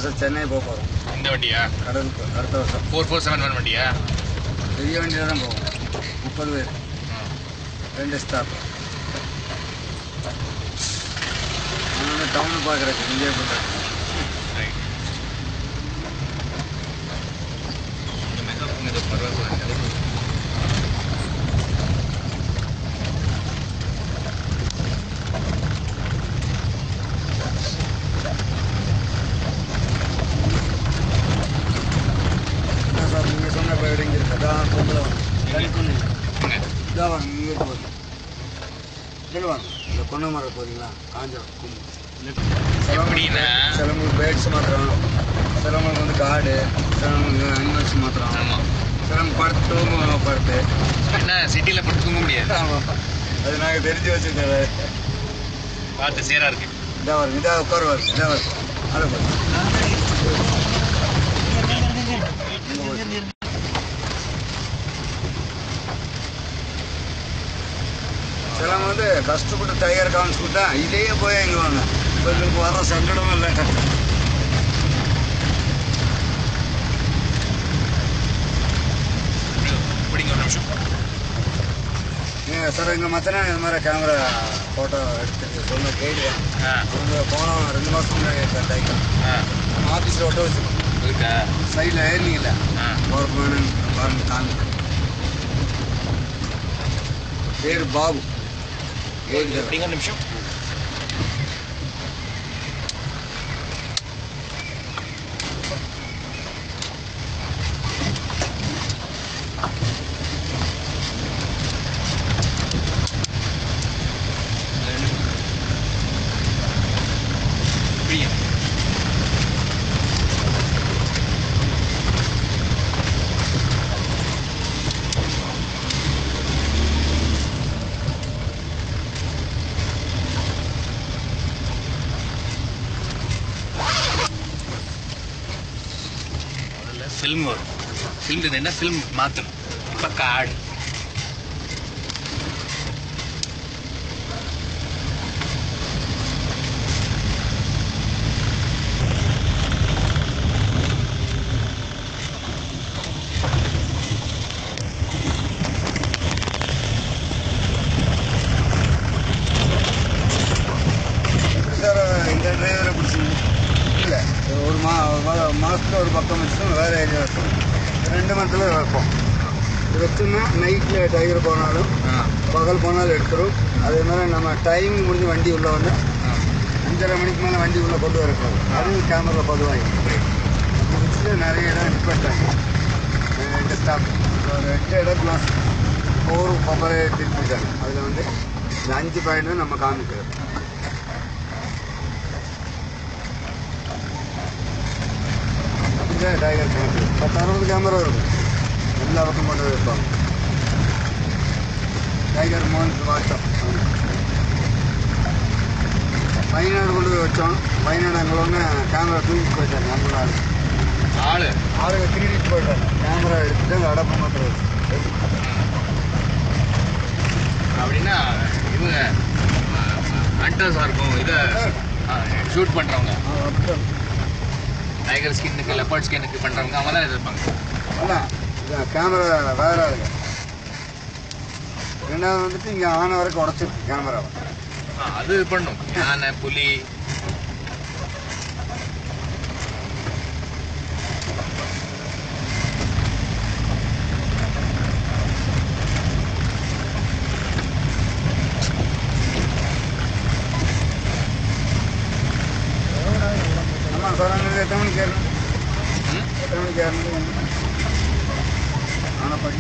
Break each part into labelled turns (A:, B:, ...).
A: வருஷம் சென்னை போக போகிறோம்.
B: இந்த வண்டியா?
A: கடலுக்கு அடுத்த வருஷம்.
B: 4471 வண்டியா?
A: பெரிய வண்டியில் தான் போவோம். 30 பேர், 2 ஸ்டாப். அதனால டவுனு பார்க்குறதுக்கு என்ஜாய் பண்ணுறது. சார் நீங்கள் சொன்ன இப்போ இங்கே இருக்கு. அதான் பொம்பளை இதாக வாங்க, இங்கே இருக்கு போகுது. சொல்லுவாங்க இந்த கொன்னை மரம் போகிறீங்களா? காஞ்ச கும்பு சிலவங்களுக்கு பேர்ட்ஸ் மாத்திரம், சிலவங்களுக்கு வந்து காடு, சிலவங்களுக்கு அனிமல்ஸ் மாத்திரம்.
B: ஆமாம்.
A: சிலவங்க படுத்து தூங்க படுத்து
B: என்ன சிட்டியில் படுத்து தூங்க முடியாது.
A: ஆமாம், அது நாங்கள் தெரிஞ்சு வச்சுருக்கோம்.
B: பார்த்து சேராக இருக்கு.
A: இதாக வரும், இதாக உட்காருவார், இதாக வரும். அதை பார்த்து சிலவங்க வந்து கஷ்டப்பட்டு டைகர் காமிச்சுட்டா இதையே போய் எங்குவாங்க. இவங்களுக்கு வர சங்கடமும் இல்லை.
B: பிடிங்க ஒரு நிமிஷம்.
A: சார் எங்கள் மத்தனா இந்த மாதிரி கேமரா ஃபோட்டோ எடுத்துட்டு சொன்ன கைடு அவங்க போனோம் 2 மாதம் முன்னாடி எடுத்தேன் டைகர். ஆஃபீஸில் ஒட்ட வச்சுருக்கோம். சைடில் ஏறினீங்கள கவர்மெண்ட் பாருங்க காமி. பேர் பாபு.
B: எப்படிங்க ஒரு நிமிஷம். ஃபில்ம் வரும். ஃபில்ம் இது என்ன ஃபில்ம் மாற்றணும். இப்போ காடு
A: சார் இந்த டிரைவரை பிடிச்சிங்க இல்லை ஒரு மாதத்துக்கு ஒரு பக்கம் வச்சுட்டு வேறு ஏரியா வைப்போம். 2 மந்த்தில் வைப்போம். இது வச்சோம்னா நைட்டில் டைகர் போனாலும் பகல் போனாலும் எடுத்துரும். அதே மாதிரி நம்ம டைம் முடிஞ்சு வண்டி உள்ளே வந்து 5:30 மணிக்கு மேலே வண்டி உள்ளே கொண்டு வரக்கூடாது. அதுவும் கேமரா பதிவாகி அப்படி வச்சுட்டு நிறைய இடம் நிப்பாட்டாங்க. 2 ஸ்டாப், ஒரு 8 இடத்துல ஒரு பப்பரை திருப்பிட்டாங்க. அதில் வந்து இந்த 5 பாயிண்ட் நம்ம காமிக்கிறது. டைகர் கேமரா 10-60 கேமரா இருக்கும். எல்லா பக்கம் கொண்டு வைப்பாங்க. டைகர் மோன்ஸ் வாட்ஸ்அப் வயநாடு கொண்டு போய் வச்சோம். வயநாடு அங்கே ஒன்று கேமரா தூக்கிட்டு போயிட்டாங்க. அங்கே ஆளுங்க திருடிட்டு போயிட்டாங்க. கேமரா எடுத்துட்டு அங்கே அடப்ப மாத்திரம்
B: அப்படின்னா இவங்க ஹண்டர்ஸாக இருக்கும். இதை ஷூட் பண்ணுறவங்க டைகர் ஸ்கின்னுக்கு, லெப்பர்ட் ஸ்கின்னுக்கு பண்ணுறவங்க அவங்க தான் எதிர்ப்பாங்க.
A: அதான் இதான் கேமரா வேற ஆளுங்க. 2வது வந்துட்டு இங்கே ஆன வரைக்கும் உடச்சிருக்கு கேமராவை.
B: அது பண்ணும். யானை, புலி
A: ஆமாம் சார். அங்கே எத்தனை மணிக்கு ஏறணும்? எத்தனை மணிக்கு ஏறணும்? ஆனால் படி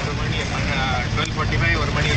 B: 1 மணி 12:45 1 மணி